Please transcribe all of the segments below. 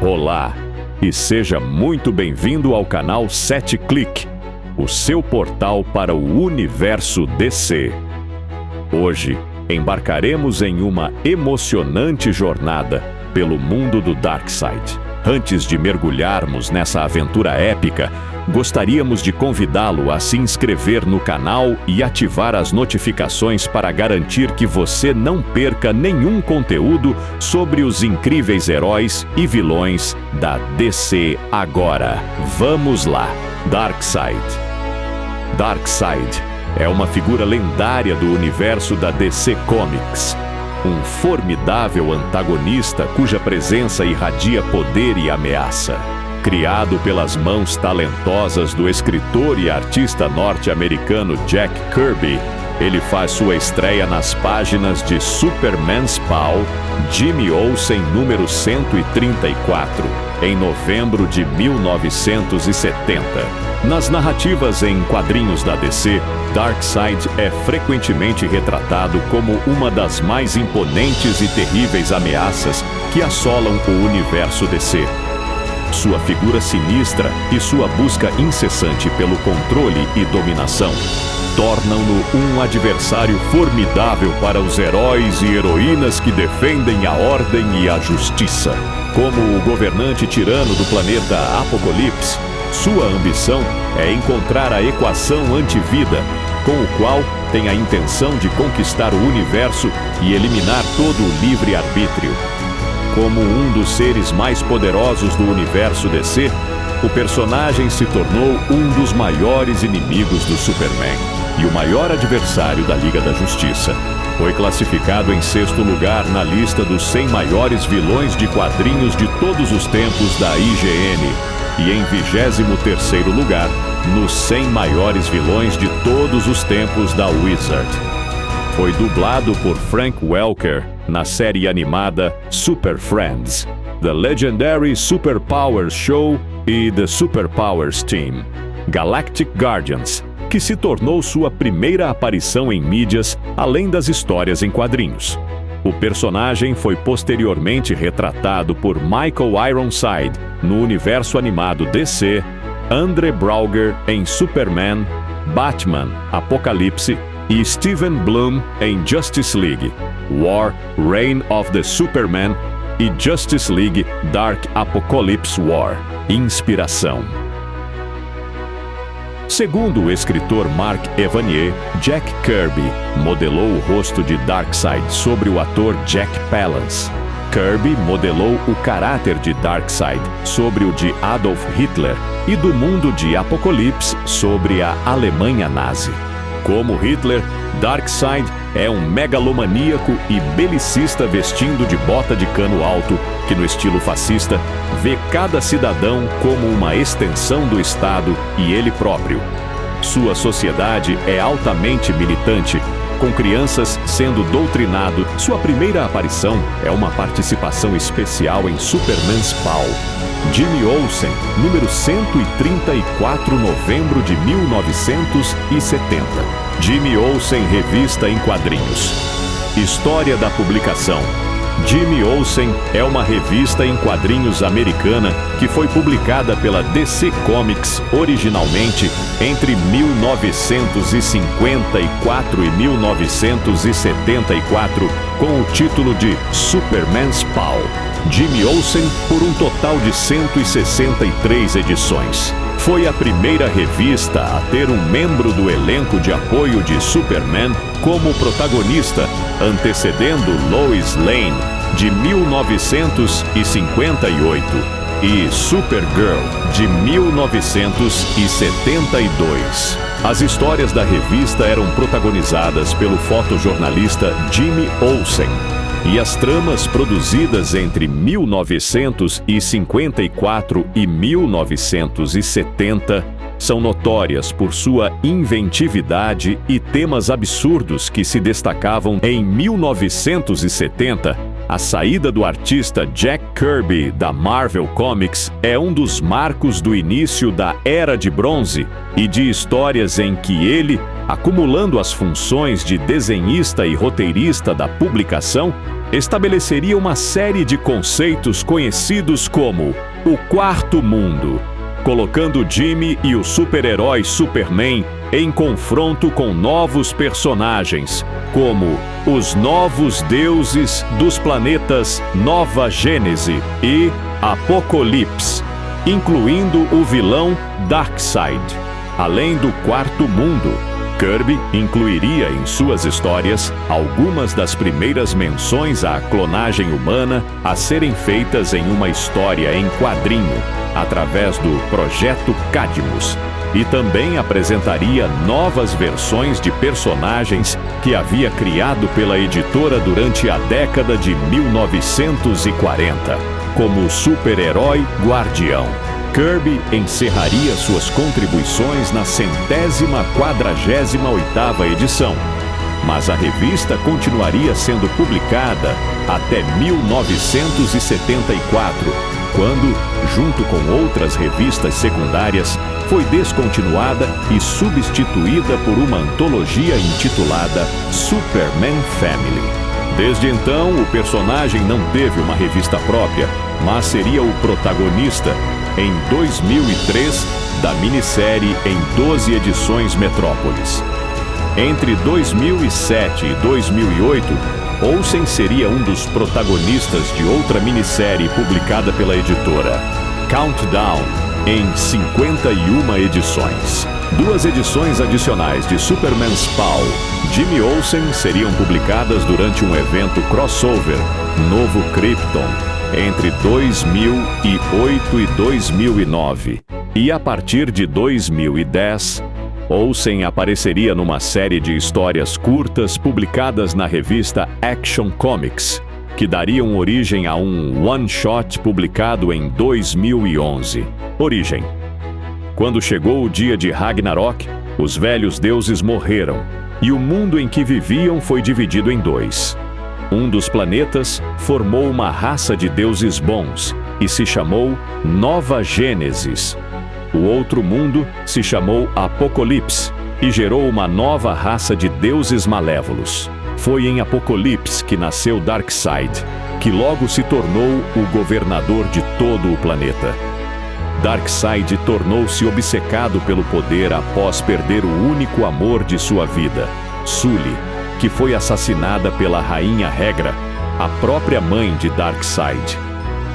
Olá, e seja muito bem-vindo ao canal 7 Click, o seu portal para o universo DC. Hoje, embarcaremos em uma emocionante jornada pelo mundo do Darkseid. Antes de mergulharmos nessa aventura épica, gostaríamos de convidá-lo a se inscrever no canal e ativar as notificações para garantir que você não perca nenhum conteúdo sobre os incríveis heróis e vilões da DC agora. Vamos lá! Darkseid. Darkseid é uma figura lendária do universo da DC Comics. Um formidável antagonista cuja presença irradia poder e ameaça. Criado pelas mãos talentosas do escritor e artista norte-americano Jack Kirby, ele faz sua estreia nas páginas de Superman's Pal, Jimmy Olsen número 134, em novembro de 1970. Nas narrativas em quadrinhos da DC, Darkseid é frequentemente retratado como uma das mais imponentes e terríveis ameaças que assolam o universo DC. Sua figura sinistra e sua busca incessante pelo controle e dominação tornam-no um adversário formidável para os heróis e heroínas que defendem a ordem e a justiça. Como o governante tirano do planeta Apocalipse, sua ambição é encontrar a equação antivida, com o qual tem a intenção de conquistar o universo e eliminar todo o livre-arbítrio. Como um dos seres mais poderosos do universo DC, o personagem se tornou um dos maiores inimigos do Superman e o maior adversário da Liga da Justiça. Foi classificado em 6º lugar na lista dos 100 maiores vilões de quadrinhos de todos os tempos da IGN e em 23º lugar nos 100 maiores vilões de todos os tempos da Wizard. Foi dublado por Frank Welker na série animada Super Friends, The Legendary Superpowers Show e The Superpowers Team, Galactic Guardians, que se tornou sua primeira aparição em mídias além das histórias em quadrinhos. O personagem foi posteriormente retratado por Michael Ironside no universo animado DC, Andre Braugher em Superman, Batman, Apocalipse e Steven Blum em Justice League, War, Reign of the Superman e Justice League Dark Apocalypse War. Inspiração. Segundo o escritor Mark Evanier, Jack Kirby modelou o rosto de Darkseid sobre o ator Jack Palance. Kirby modelou o caráter de Darkseid sobre o de Adolf Hitler e do mundo de Apocalipse sobre a Alemanha nazi. Como Hitler, Darkseid é um megalomaníaco e belicista vestindo de bota de cano alto que, no estilo fascista, vê cada cidadão como uma extensão do Estado e ele próprio. Sua sociedade é altamente militante, com crianças sendo doutrinado. Sua primeira aparição é uma participação especial em Superman's Pal, Jimmy Olsen, número 134, novembro de 1970. Jimmy Olsen Revista em Quadrinhos. História da publicação. Jimmy Olsen é uma revista em quadrinhos americana que foi publicada pela DC Comics originalmente entre 1954 e 1974 com o título de Superman's Pal. Jimmy Olsen por um total de 163 edições. Foi a primeira revista a ter um membro do elenco de apoio de Superman como protagonista, antecedendo Lois Lane, de 1958, e Supergirl, de 1972. As histórias da revista eram protagonizadas pelo fotojornalista Jimmy Olsen, e as tramas produzidas entre 1954 e 1970 são notórias por sua inventividade e temas absurdos que se destacavam. Em 1970, a saída do artista Jack Kirby da Marvel Comics é um dos marcos do início da Era de Bronze e de histórias em que ele, acumulando as funções de desenhista e roteirista da publicação, estabeleceria uma série de conceitos conhecidos como o Quarto Mundo, colocando Jimmy e o super-herói Superman em confronto com novos personagens, como os novos deuses dos planetas Nova Gênese e Apocalipse, incluindo o vilão Darkseid. Além do Quarto Mundo, Kirby incluiria em suas histórias algumas das primeiras menções à clonagem humana a serem feitas em uma história em quadrinho, através do Projeto Cadmus, e também apresentaria novas versões de personagens que havia criado pela editora durante a década de 1940, como o super-herói Guardião. Kirby encerraria suas contribuições na 148ª edição, mas a revista continuaria sendo publicada até 1974, quando, junto com outras revistas secundárias, foi descontinuada e substituída por uma antologia intitulada Superman Family. Desde então, o personagem não teve uma revista própria, mas seria o protagonista, em 2003, da minissérie em 12 edições Metrópolis. Entre 2007 e 2008, Olsen seria um dos protagonistas de outra minissérie publicada pela editora, Countdown, em 51 edições. 2 edições adicionais de Superman Spawn, Jimmy Olsen, seriam publicadas durante um evento crossover, Novo Krypton, entre 2008 e 2009. E a partir de 2010, Olsen apareceria numa série de histórias curtas publicadas na revista Action Comics, que dariam origem a um one-shot publicado em 2011. Origem. Quando chegou o dia de Ragnarok, os velhos deuses morreram, e o mundo em que viviam foi dividido em 2. Um dos planetas formou uma raça de deuses bons e se chamou Nova Gênesis. O outro mundo se chamou Apocalipse e gerou uma nova raça de deuses malévolos. Foi em Apocalipse que nasceu Darkseid, que logo se tornou o governador de todo o planeta. Darkseid tornou-se obcecado pelo poder após perder o único amor de sua vida, Sully, que foi assassinada pela Rainha Regra, a própria mãe de Darkseid.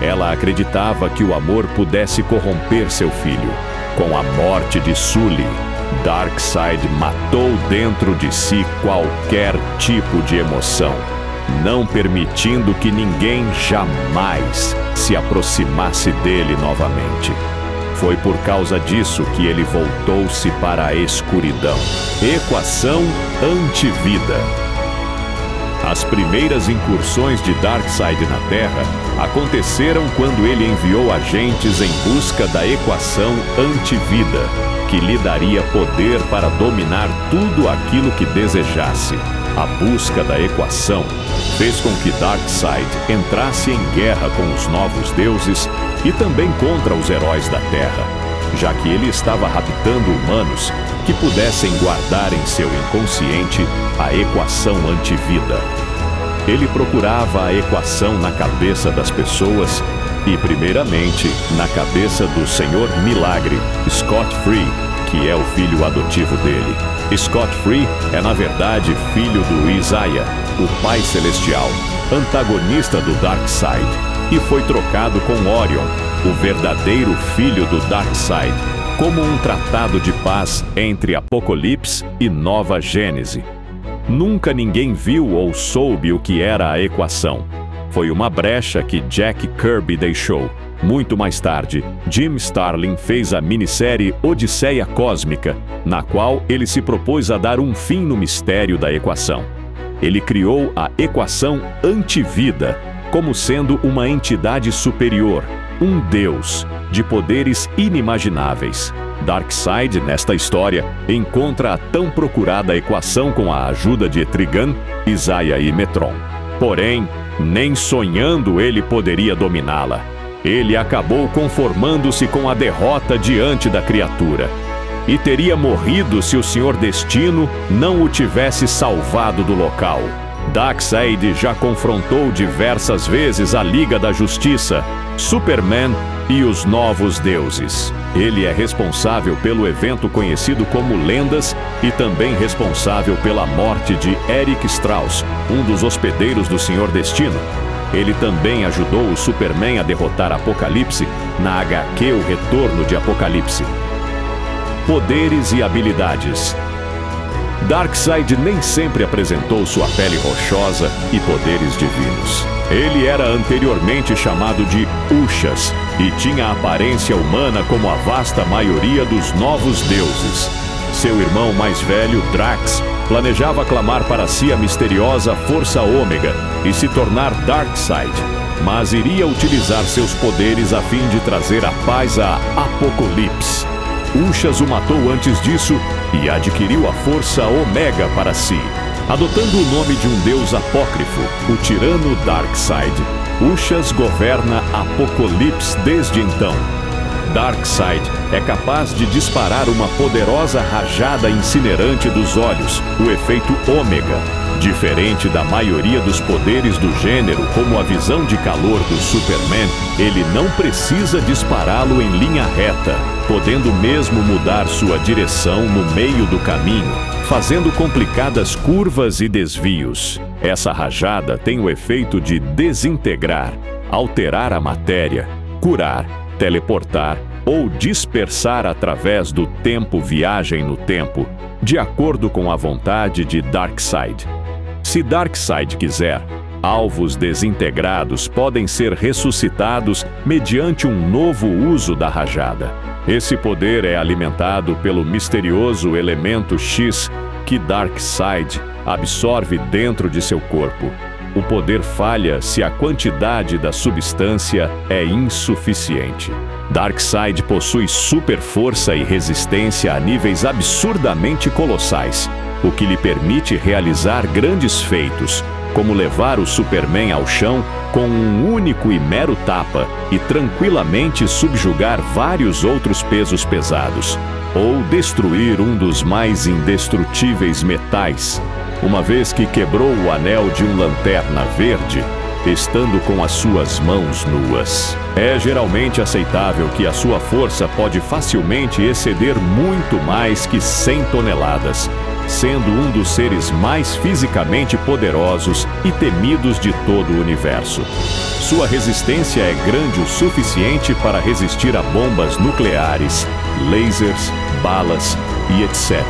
Ela acreditava que o amor pudesse corromper seu filho. Com a morte de Sully, Darkseid matou dentro de si qualquer tipo de emoção, não permitindo que ninguém jamais se aproximasse dele novamente. Foi por causa disso que ele voltou-se para a escuridão. Equação antivida. As primeiras incursões de Darkseid na Terra aconteceram quando ele enviou agentes em busca da equação antivida, que lhe daria poder para dominar tudo aquilo que desejasse. A busca da equação fez com que Darkseid entrasse em guerra com os novos deuses e também contra os heróis da Terra, já que ele estava raptando humanos que pudessem guardar em seu inconsciente a equação antivida. Ele procurava a equação na cabeça das pessoas e, primeiramente, na cabeça do Senhor Milagre, Scott Free, que é o filho adotivo dele. Scott Free é, na verdade, filho do Isaiah, o Pai Celestial, antagonista do Darkseid, e foi trocado com Orion, o verdadeiro filho do Darkseid, como um tratado de paz entre Apocalipse e Nova Gênese. Nunca ninguém viu ou soube o que era a equação. Foi uma brecha que Jack Kirby deixou. Muito mais tarde, Jim Starlin fez a minissérie Odisseia Cósmica, na qual ele se propôs a dar um fim no mistério da equação. Ele criou a equação antivida, como sendo uma entidade superior, um deus, de poderes inimagináveis. Darkseid, nesta história, encontra a tão procurada equação com a ajuda de Etrigan, Isaiah e Metron. Porém, nem sonhando ele poderia dominá-la. Ele acabou conformando-se com a derrota diante da criatura. E teria morrido se o Senhor Destino não o tivesse salvado do local. Darkseid já confrontou diversas vezes a Liga da Justiça, Superman e os Novos Deuses. Ele é responsável pelo evento conhecido como Lendas e também responsável pela morte de Eric Strauss, um dos hospedeiros do Senhor Destino. Ele também ajudou o Superman a derrotar Apocalipse na HQ O Retorno de Apocalipse. Poderes e habilidades. Darkseid nem sempre apresentou sua pele rochosa e poderes divinos. Ele era anteriormente chamado de Uxas e tinha a aparência humana como a vasta maioria dos Novos Deuses. Seu irmão mais velho, Drax, planejava clamar para si a misteriosa Força Ômega e se tornar Darkseid, mas iria utilizar seus poderes a fim de trazer a paz a Apocalipse. Uxas o matou antes disso e adquiriu a Força Ômega para si, adotando o nome de um deus apócrifo, o tirano Darkseid. Uxas governa Apocalipse desde então. Darkseid é capaz de disparar uma poderosa rajada incinerante dos olhos, o efeito Ômega. Diferente da maioria dos poderes do gênero, como a visão de calor do Superman, ele não precisa dispará-lo em linha reta, podendo mesmo mudar sua direção no meio do caminho, fazendo complicadas curvas e desvios. Essa rajada tem o efeito de desintegrar, alterar a matéria, curar, teleportar ou dispersar através do tempo-viagem no tempo, de acordo com a vontade de Darkseid. Se Darkseid quiser, alvos desintegrados podem ser ressuscitados mediante um novo uso da rajada. Esse poder é alimentado pelo misterioso elemento X que Darkseid absorve dentro de seu corpo. O poder falha se a quantidade da substância é insuficiente. Darkseid possui super força e resistência a níveis absurdamente colossais, o que lhe permite realizar grandes feitos, como levar o Superman ao chão com um único e mero tapa e tranquilamente subjugar vários outros pesos pesados, ou destruir um dos mais indestrutíveis metais, uma vez que quebrou o anel de um Lanterna Verde, estando com as suas mãos nuas. É geralmente aceitável que a sua força pode facilmente exceder muito mais que 100 toneladas, sendo um dos seres mais fisicamente poderosos e temidos de todo o universo. Sua resistência é grande o suficiente para resistir a bombas nucleares, lasers, balas e etc.,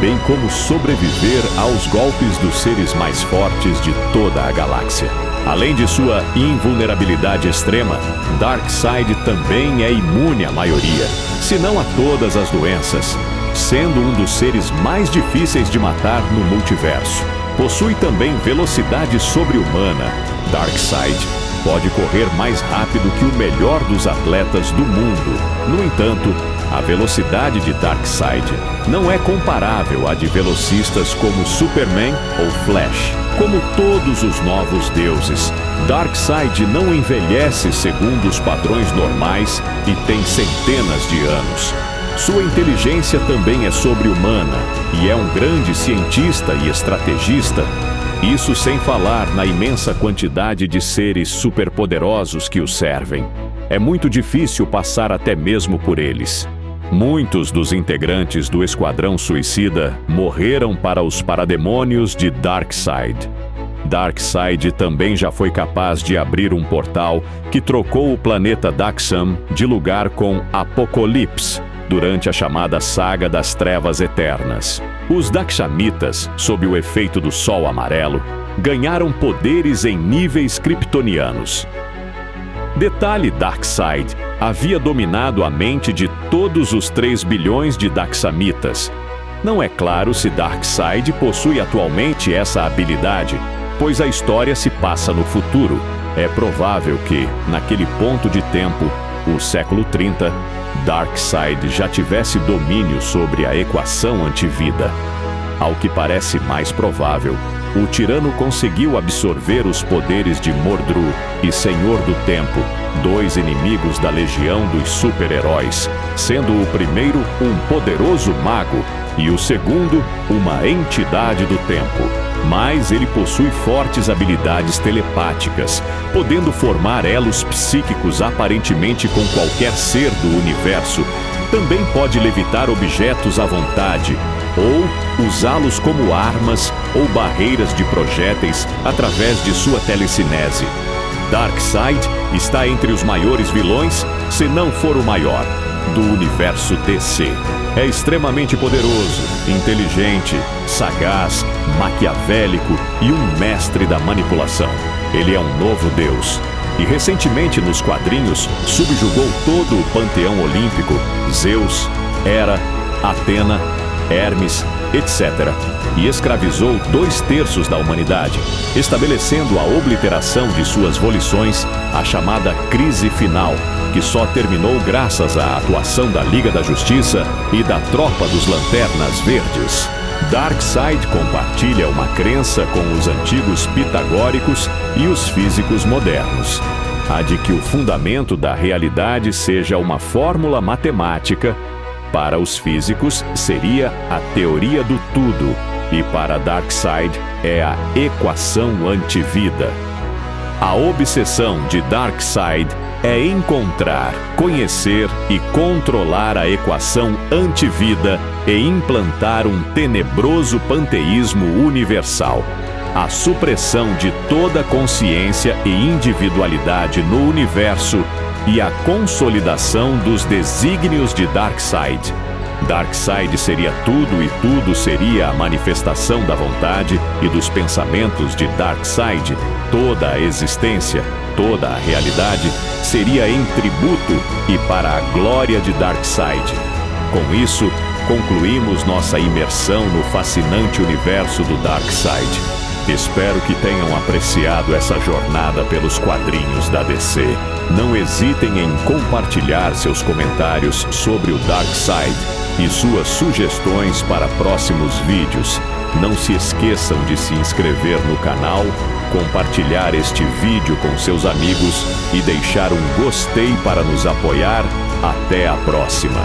bem como sobreviver aos golpes dos seres mais fortes de toda a galáxia. Além de sua invulnerabilidade extrema, Darkseid também é imune à maioria, se não a todas as doenças, sendo um dos seres mais difíceis de matar no multiverso. Possui também velocidade sobre-humana. Darkseid pode correr mais rápido que o melhor dos atletas do mundo. No entanto, a velocidade de Darkseid não é comparável à de velocistas como Superman ou Flash. Como todos os novos deuses, Darkseid não envelhece segundo os padrões normais e tem centenas de anos. Sua inteligência também é sobre-humana e é um grande cientista e estrategista. Isso sem falar na imensa quantidade de seres superpoderosos que o servem. É muito difícil passar até mesmo por eles. Muitos dos integrantes do Esquadrão Suicida morreram para os parademônios de Darkseid. Darkseid também já foi capaz de abrir um portal que trocou o planeta Daxam de lugar com Apocalipse durante a chamada Saga das Trevas Eternas. Os Daxamitas, sob o efeito do Sol Amarelo, ganharam poderes em níveis kryptonianos. Detalhe: Darkseid havia dominado a mente de todos os 3 bilhões de Daxamitas. Não é claro se Darkseid possui atualmente essa habilidade, pois a história se passa no futuro. É provável que, naquele ponto de tempo, o século 30, Darkseid já tivesse domínio sobre a equação antivida. Ao que parece mais provável, o tirano conseguiu absorver os poderes de Mordru e Senhor do Tempo, 2 inimigos da legião dos super-heróis, sendo o primeiro um poderoso mago e o segundo uma entidade do tempo. mas ele possui fortes habilidades telepáticas, podendo formar elos psíquicos aparentemente com qualquer ser do universo. Também pode levitar objetos à vontade, ou usá-los como armas ou barreiras de projéteis através de sua telecinese. Darkseid está entre os maiores vilões, se não for o maior, do universo DC. É extremamente poderoso, inteligente, sagaz, maquiavélico e um mestre da manipulação. Ele é um novo deus. E recentemente nos quadrinhos subjugou todo o panteão olímpico, Zeus, Hera, Atena, Hermes, etc. E escravizou 2/3 da humanidade, estabelecendo a obliteração de suas volições, a chamada crise final, que só terminou graças à atuação da Liga da Justiça e da Tropa dos Lanternas Verdes. Darkseid compartilha uma crença com os antigos pitagóricos e os físicos modernos, a de que o fundamento da realidade seja uma fórmula matemática. Para os físicos, seria a teoria do tudo, e para Darkseid é a equação antivida. A obsessão de Darkseid é encontrar, conhecer e controlar a equação antivida e implantar um tenebroso panteísmo universal. A supressão de toda consciência e individualidade no universo e a consolidação dos desígnios de Darkseid. Darkseid seria tudo e tudo seria a manifestação da vontade e dos pensamentos de Darkseid. Toda a existência, toda a realidade seria em tributo e para a glória de Darkseid. Com isso, concluímos nossa imersão no fascinante universo do Darkseid. Espero que tenham apreciado essa jornada pelos quadrinhos da DC. Não hesitem em compartilhar seus comentários sobre o Darkseid e suas sugestões para próximos vídeos. Não se esqueçam de se inscrever no canal, compartilhar este vídeo com seus amigos e deixar um gostei para nos apoiar. Até a próxima!